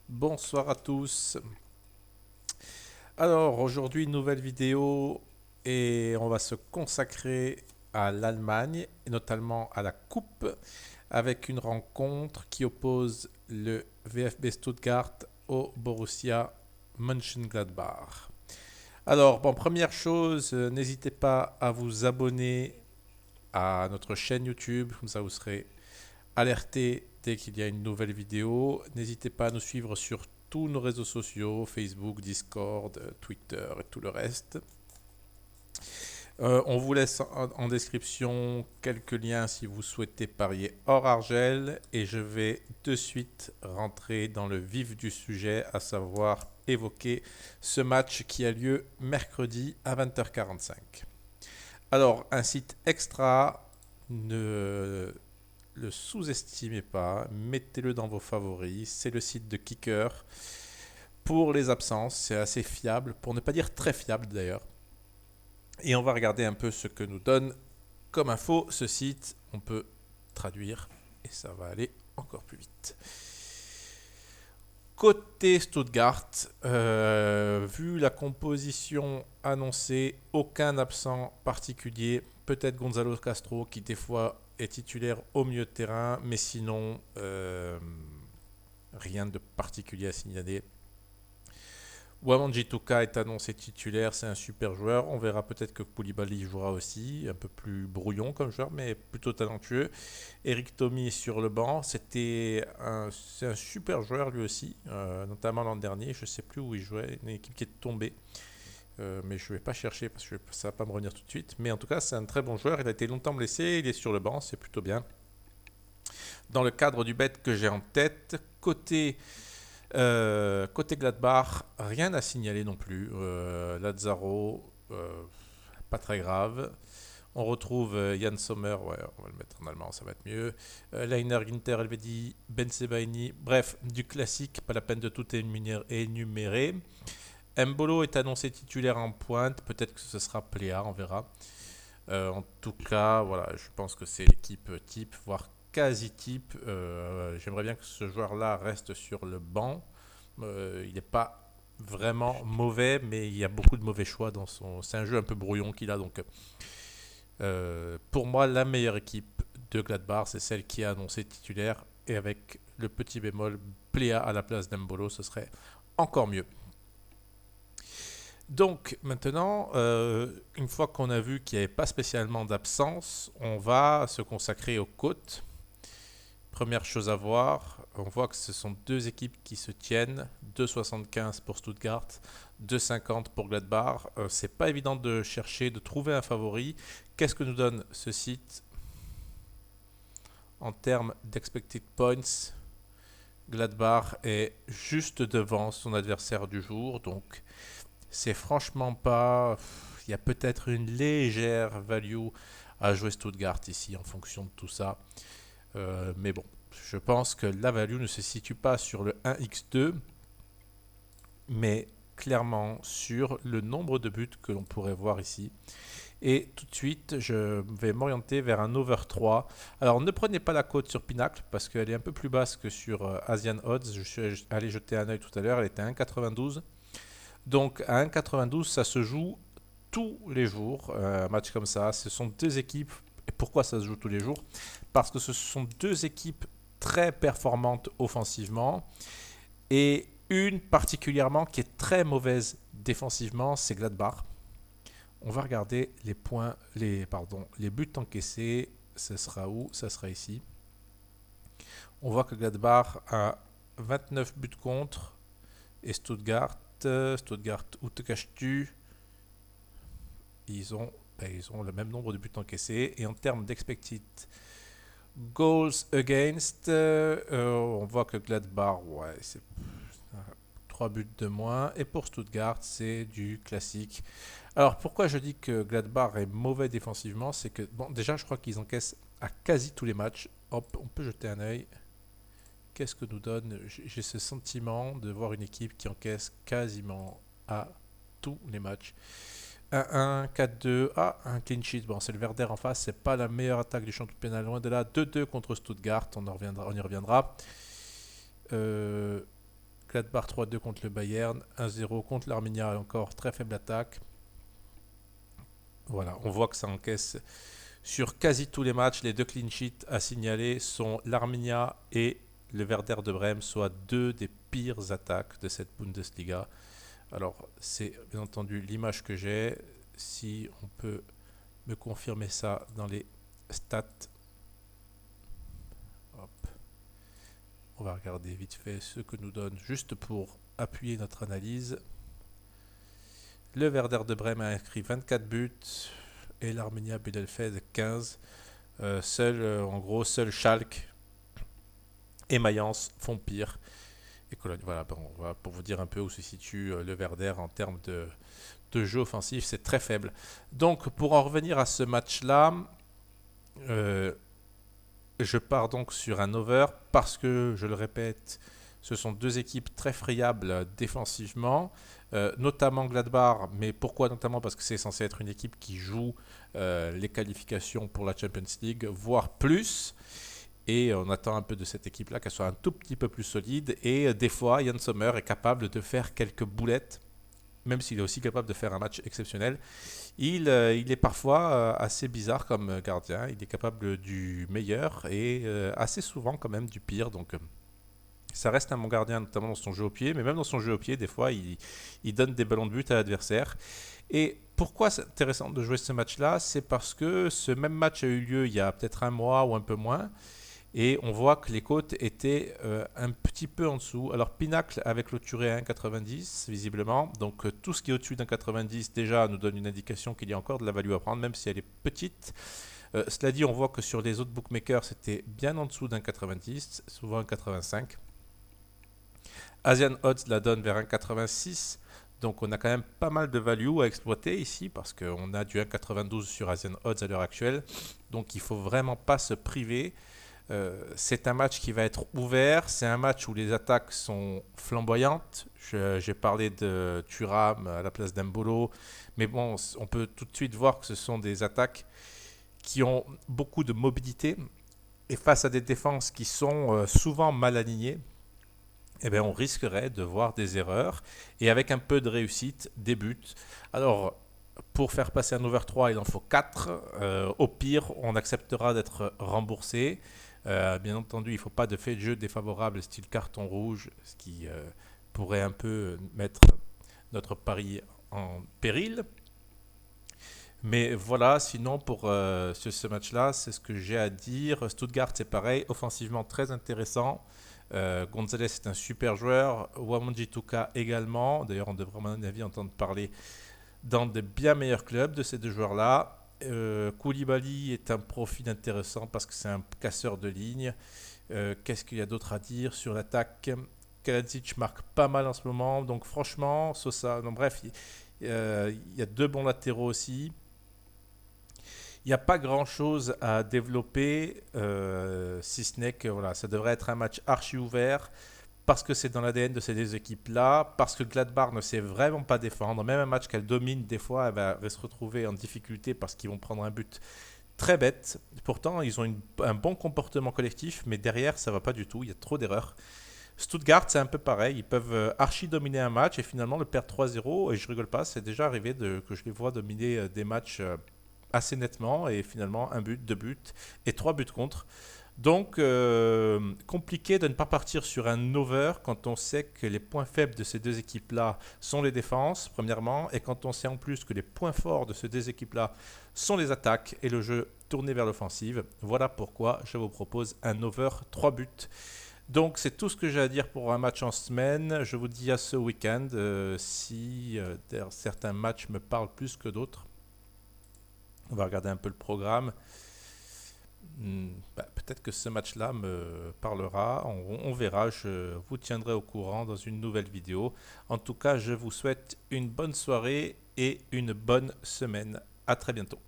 Bonsoir à tous. Alors aujourd'hui nouvelle vidéo et on va se consacrer à l'Allemagne et notamment à la Coupe avec une rencontre qui oppose le VfB Stuttgart au Borussia Mönchengladbach. Alors bon, première chose, n'hésitez pas à vous abonner à notre chaîne YouTube, comme ça vous serez alerté dès qu'il y a une nouvelle vidéo. N'hésitez pas à nous suivre sur tous nos réseaux sociaux, Facebook, Discord, Twitter et tout le reste. On vous laisse en description quelques liens si vous souhaitez parier hors argel et je vais de suite rentrer dans le vif du sujet, à savoir évoquer ce match qui a lieu mercredi à 20h45. Alors, un site extra, ne le sous-estimez pas, mettez-le dans vos favoris, c'est le site de Kicker. Pour les absences, c'est assez fiable, pour ne pas dire très fiable d'ailleurs. Et on va regarder un peu ce que nous donne comme info ce site. On peut traduire et ça va aller encore plus vite. Côté Stuttgart, vu la composition annoncée, aucun absent particulier. Peut-être Gonzalo Castro qui des fois est titulaire au milieu de terrain, mais sinon rien de particulier à signaler. Wamanji Tuka est annoncé titulaire, c'est un super joueur. On verra peut-être que Koulibaly jouera aussi, un peu plus brouillon comme joueur, mais plutôt talentueux. Eric Tommy sur le banc, c'est un super joueur lui aussi, notamment l'an dernier. Je ne sais plus où il jouait, une équipe qui est tombée. Mais je ne vais pas chercher parce que ça ne va pas me revenir tout de suite. Mais en tout cas, c'est un très bon joueur. Il a été longtemps blessé, il est sur le banc, c'est plutôt bien. Dans le cadre du bet que j'ai en tête, côté Gladbach, rien à signaler non plus. Lazaro, pas très grave. On retrouve Jan Sommer, ouais, on va le mettre en allemand, ça va être mieux. Leiner, Ginter, Elvedi, Ben Sebaini, bref, du classique, pas la peine de tout énumérer. Mbolo est annoncé titulaire en pointe, peut-être que ce sera Pléa, on verra. En tout cas, voilà, je pense que c'est l'équipe type, voire quasi type. J'aimerais bien que ce joueur-là reste sur le banc. Il n'est pas vraiment mauvais, mais il y a beaucoup de mauvais choix dans son. C'est un jeu un peu brouillon qu'il a, donc pour moi, la meilleure équipe de Gladbach, c'est celle qui est annoncée titulaire, et avec le petit bémol Pléa à la place d'Embolo, ce serait encore mieux. Donc maintenant, une fois qu'on a vu qu'il n'y avait pas spécialement d'absence, on va se consacrer aux côtes. Première chose à voir, on voit que ce sont deux équipes qui se tiennent, 2,75 pour Stuttgart, 2,50 pour Gladbach. C'est pas évident de chercher, de trouver un favori. Qu'est-ce que nous donne ce site en termes d'expected points? Gladbach est juste devant son adversaire du jour, donc c'est franchement pas. Il y a peut-être une légère value à jouer Stuttgart ici en fonction de tout ça. Mais bon, je pense que la value ne se situe pas sur le 1x2, mais clairement sur le nombre de buts que l'on pourrait voir ici. Et tout de suite, je vais m'orienter vers un over 3. Alors ne prenez pas la cote sur Pinacle parce qu'elle est un peu plus basse que sur Asian Odds. Je suis allé jeter un œil tout à l'heure, elle était à 1,92. Donc à 1,92, ça se joue tous les jours. Un match comme ça, ce sont deux équipes. Et pourquoi ça se joue tous les jours? Parce que ce sont deux équipes très performantes offensivement et une particulièrement qui est très mauvaise défensivement, c'est Gladbach. On va regarder les buts encaissés. Ce sera où? Ça sera ici. On voit que Gladbach a 29 buts contre et Stuttgart, où te caches-tu? Ils ont le même nombre de buts encaissés. Et en termes d'expected goals against, on voit que Gladbach, ouais, c'est 3 buts de moins. Et pour Stuttgart, c'est du classique. Alors pourquoi je dis que Gladbach est mauvais défensivement? C'est que, bon, déjà, je crois qu'ils encaissent à quasi tous les matchs. Hop, on peut jeter un œil. Qu'est-ce que nous donne? J'ai ce sentiment de voir une équipe qui encaisse quasiment à tous les matchs. 1-1, 4-2, un clean sheet. Bon, c'est le Werder en face, c'est pas la meilleure attaque du championnat, loin de là. 2-2 contre Stuttgart, on y reviendra. Gladbach 3-2 contre le Bayern, 1-0 contre l'Arminia, encore très faible attaque. Voilà, on voit que ça encaisse sur quasi tous les matchs. Les deux clean sheets à signaler sont l'Arminia et le Werder de Brême, soit deux des pires attaques de cette Bundesliga. Alors, c'est bien entendu l'image que j'ai. Si on peut me confirmer ça dans les stats. Hop. On va regarder vite fait ce que nous donne, juste pour appuyer notre analyse. Le Werder de Brême a inscrit 24 buts et l'Arminia Bielefeld 15. Seul Schalke et Mayence font pire. Et Cologne, voilà, pour vous dire un peu où se situe le Werder en termes de jeu offensif, c'est très faible. Donc, pour en revenir à ce match-là, je pars donc sur un over parce que, je le répète, ce sont deux équipes très friables défensivement, notamment Gladbach. Mais pourquoi notamment? Parce que c'est censé être une équipe qui joue les qualifications pour la Champions League, voire plus. Et on attend un peu de cette équipe-là qu'elle soit un tout petit peu plus solide. Et des fois, Yann Sommer est capable de faire quelques boulettes, même s'il est aussi capable de faire un match exceptionnel. Il est parfois assez bizarre comme gardien. Il est capable du meilleur et assez souvent quand même du pire. Donc ça reste un bon gardien, notamment dans son jeu au pied. Mais même dans son jeu au pied, des fois, il donne des ballons de but à l'adversaire. Et pourquoi c'est intéressant de jouer ce match-là? C'est parce que ce même match a eu lieu il y a peut-être un mois ou un peu moins. Et on voit que les cotes étaient un petit peu en dessous. Alors Pinacle avait clôturé à 1,90 visiblement. Donc tout ce qui est au-dessus d'un 90 déjà nous donne une indication qu'il y a encore de la value à prendre, même si elle est petite. Cela dit, on voit que sur les autres bookmakers, c'était bien en dessous d'un 90, souvent un 85. Asian Odds la donne vers un 86. Donc on a quand même pas mal de value à exploiter ici parce qu'on a du 1,92 sur Asian Odds à l'heure actuelle. Donc il ne faut vraiment pas se priver. C'est un match qui va être ouvert, c'est un match où les attaques sont flamboyantes. J'ai parlé de Thuram à la place d'Embolo, mais bon, on peut tout de suite voir que ce sont des attaques qui ont beaucoup de mobilité et face à des défenses qui sont souvent mal alignées, eh bien, on risquerait de voir des erreurs et avec un peu de réussite, des buts. Alors, pour faire passer un over 3, il en faut 4. Au pire, on acceptera d'être remboursé. Bien entendu, il ne faut pas de fait de jeu défavorable style carton rouge, ce qui pourrait un peu mettre notre pari en péril. Mais voilà, sinon pour ce match-là, c'est ce que j'ai à dire. Stuttgart, c'est pareil, offensivement très intéressant. Gonzalez est un super joueur, Wamonji Tuka également. D'ailleurs, on devrait à mon avis entendre parler dans de bien meilleurs clubs de ces deux joueurs-là. Koulibaly est un profil intéressant parce que c'est un casseur de ligne. Qu'est-ce qu'il y a d'autre à dire sur l'attaque? Kaladzic marque pas mal en ce moment, donc franchement, Sosa. Donc, bref, il y a deux bons latéraux aussi. Il n'y a pas grand-chose à développer, si ce n'est que voilà, ça devrait être un match archi ouvert parce que c'est dans l'ADN de ces deux équipes-là, parce que Gladbach ne sait vraiment pas défendre. Même un match qu'elle domine, des fois, elle va se retrouver en difficulté parce qu'ils vont prendre un but très bête. Pourtant, ils ont un bon comportement collectif, mais derrière, ça ne va pas du tout. Il y a trop d'erreurs. Stuttgart, c'est un peu pareil. Ils peuvent archi dominer un match et finalement le perdre 3-0. Et je rigole pas, c'est déjà arrivé que je les vois dominer des matchs assez nettement. Et finalement, un but, deux buts et 3 buts contre. Donc, compliqué de ne pas partir sur un over quand on sait que les points faibles de ces deux équipes-là sont les défenses, premièrement, et quand on sait en plus que les points forts de ces deux équipes-là sont les attaques et le jeu tourné vers l'offensive. Voilà pourquoi je vous propose un over 3 buts. Donc, c'est tout ce que j'ai à dire pour un match en semaine. Je vous dis à ce week-end si certains matchs me parlent plus que d'autres. On va regarder un peu le programme. Peut-être que ce match-là me parlera, on verra, je vous tiendrai au courant dans une nouvelle vidéo. En tout cas, je vous souhaite une bonne soirée et une bonne semaine. À très bientôt.